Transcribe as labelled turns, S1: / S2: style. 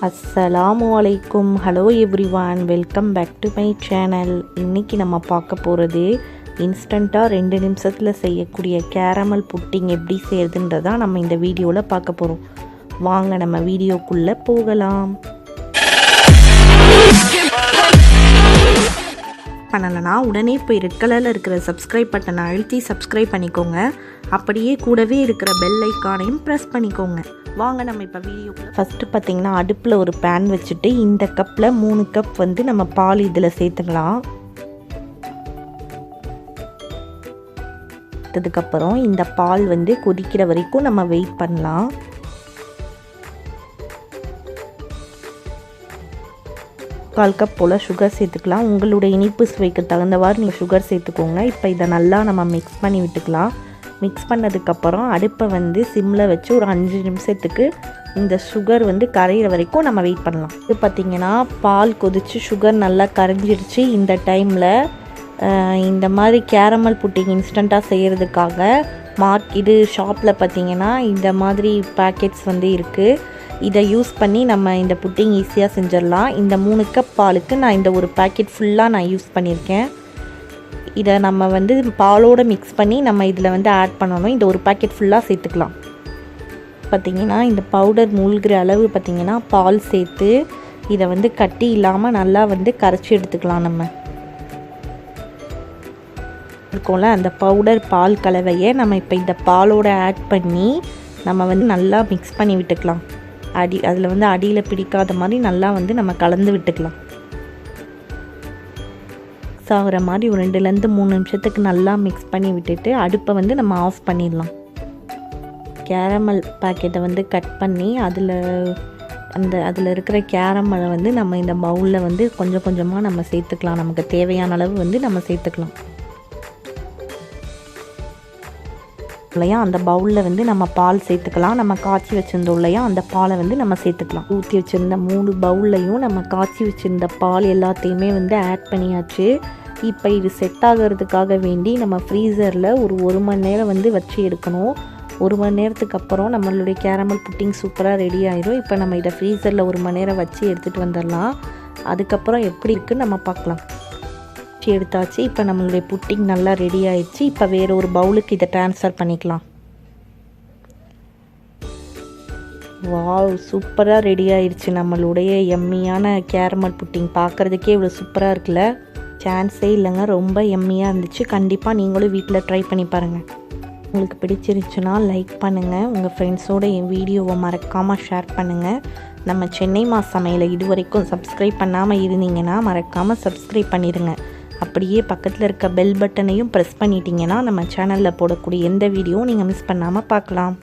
S1: அஸ்ஸலாமுஅலைக்கும். Hello everyone, welcome back to my channel. இன்றைக்கி நம்ம பார்க்க போகிறது இன்ஸ்டண்ட்டாக 2 நிமிஷத்தில் செய்யக்கூடிய கேரமல் புட்டிங் எப்படி செய்யறதுன்றதான் நம்ம இந்த வீடியோவில் பார்க்க போகிறோம். வாங்க நம்ம வீடியோக்குள்ளே போகலாம். பண்ணலைன்னா உடனே போய் ரெட் கலரில் இருக்கிற சப்ஸ்கிரைப் பட்டனை அழுத்தி சப்ஸ்கிரைப் பண்ணிக்கோங்க. அப்படியே கூடவே இருக்கிற பெல் ஐக்கானையும் ப்ரெஸ் பண்ணிக்கோங்க. வாங்க நம்ம இப்போ வீடியோக்குள்ள ஃபஸ்ட்டு பார்த்திங்கன்னா அடுப்பில் ஒரு பேன் வச்சுட்டு இந்த கப்பில் 3 கப் வந்து நம்ம பால் இதில் சேர்த்துக்கலாம். அதுக்கப்புறம் இந்த பால் வந்து கொதிக்கிற வரைக்கும் நம்ம வெயிட் பண்ணலாம். கால் கப் போல் சுகர் சேர்த்துக்கலாம். உங்களுடைய இனிப்பு சுவைக்கு தகுந்தவாறு நீங்கள் சுகர் சேர்த்துக்கோங்க. இப்போ இதை நல்லா நம்ம மிக்ஸ் பண்ணி விட்டுக்கலாம். மிக்ஸ் பண்ணதுக்கப்புறம் அடுப்பை வந்து சிம்மில் வச்சு ஒரு 5 நிமிஷத்துக்கு இந்த சுகர் வந்து கரையிற வரைக்கும் நம்ம வெயிட் பண்ணலாம். இது பார்த்திங்கன்னா பால் கொதித்து சுகர் நல்லா கரைஞ்சிருச்சு. இந்த டைமில் இந்த மாதிரி கேரமல் புட்டிங் இன்ஸ்டண்ட்டாக செய்கிறதுக்காக இது ஷாப்பில் பார்த்திங்கன்னா இந்த மாதிரி பேக்கெட்ஸ் வந்து இருக்குது. இதை யூஸ் பண்ணி நம்ம இந்த புட்டிங் ஈஸியாக செஞ்சிடலாம். இந்த 3 கப் பாலுக்கு நான் இந்த ஒரு பேக்கெட் ஃபுல்லாக நான் யூஸ் பண்ணியிருக்கேன். இதை நம்ம வந்து பாலோடு மிக்ஸ் பண்ணி நம்ம இதில் வந்து ஆட் பண்ணணும். இந்த ஒரு பேக்கெட் ஃபுல்லாக சேர்த்துக்கலாம். பார்த்திங்கன்னா இந்த பவுடர் மூழ்கிற அளவு பார்த்திங்கன்னா பால் சேர்த்து இதை வந்து கட்டி இல்லாமல் நல்லா வந்து கரைச்சி எடுத்துக்கலாம். நம்ம இருக்கோம்ல அந்த பவுடர் பால் கலவையை நம்ம இப்போ இந்த பாலோடு ஆட் பண்ணி நம்ம வந்து நல்லா மிக்ஸ் பண்ணி விட்டுக்கலாம். அதில் வந்து அடியில் பிடிக்காத மாதிரி நல்லா வந்து நம்ம கலந்து விட்டுக்கலாம். மிக்ஸ் ஆகிற மாதிரி ஒரு 2லேருந்து 3 நிமிஷத்துக்கு நல்லா மிக்ஸ் பண்ணி விட்டுட்டு அடுப்பை வந்து நம்ம ஆஃப் பண்ணிடலாம். கேரமல் பாக்கெட்டை வந்து கட் பண்ணி அதில் இருக்கிற கேரமலை வந்து நம்ம இந்த பவுலில் வந்து கொஞ்சம் கொஞ்சமாக நம்ம சேர்த்துக்கலாம். நமக்கு தேவையான அளவு வந்து நம்ம சேர்த்துக்கலாம். இல்லையா அந்த பவுலில் வந்து நம்ம பால் சேர்த்துக்கலாம். நம்ம காய்ச்சி வச்சுருந்தோம் இல்லையா அந்த பாலை வந்து நம்ம சேர்த்துக்கலாம். ஊற்றி வச்சுருந்த 3 பவுல்லையும் நம்ம காய்ச்சி வச்சுருந்த பால் எல்லாத்தையுமே வந்து ஆட் பண்ணியாச்சு. இப்போ இது செட் ஆகிறதுக்காக வேண்டி நம்ம ஃப்ரீசரில் ஒரு 1 மணி நேரம் வந்து வச்சு எடுக்கணும். 1 மணி நேரத்துக்கு அப்புறம் நம்மளுடைய கேரமல் புட்டிங் சூப்பராக ரெடி ஆயிடும். இப்போ நம்ம இதை ஃப்ரீசரில் 1 மணி நேரம் வச்சு எடுத்துகிட்டு வந்துடலாம். அதுக்கப்புறம் எப்படி இருக்குன்னு நம்ம பார்க்கலாம். எடுத்தாச்சு. இப்போ நம்மளுடைய புட்டிங் நல்லா ரெடி ஆயிடுச்சு. இப்போ வேறு ஒரு பவுலுக்கு இதை ட்ரான்ஸ்ஃபர் பண்ணிக்கலாம். வாவ், சூப்பராக ரெடி ஆயிடுச்சு நம்மளுடைய எம்மியான கேரமல் புட்டிங். பார்க்குறதுக்கே இவ்வளோ சூப்பராக இருக்குல்ல, சான்ஸே இல்லைங்க. ரொம்ப எம்மியாக இருந்துச்சு. கண்டிப்பாக நீங்களும் வீட்டில் ட்ரை பண்ணி பாருங்கள். உங்களுக்கு பிடிச்சிருச்சுன்னா லைக் பண்ணுங்கள். உங்கள் ஃப்ரெண்ட்ஸோடு என் வீடியோவை மறக்காமல் ஷேர் பண்ணுங்கள். நம்ம சென்னை சமையலை இதுவரைக்கும் சப்ஸ்கிரைப் பண்ணாமல் இருந்தீங்கன்னா மறக்காமல் சப்ஸ்கிரைப் பண்ணிடுங்க. அப்படியே பக்கத்தில் இருக்க பெல் பட்டனையும் ப்ரெஸ் பண்ணிட்டீங்கன்னா நம்ம சேனலில் போடக்கூடிய எந்த வீடியோவும் நீங்கள் மிஸ் பண்ணாமல் பார்க்கலாம்.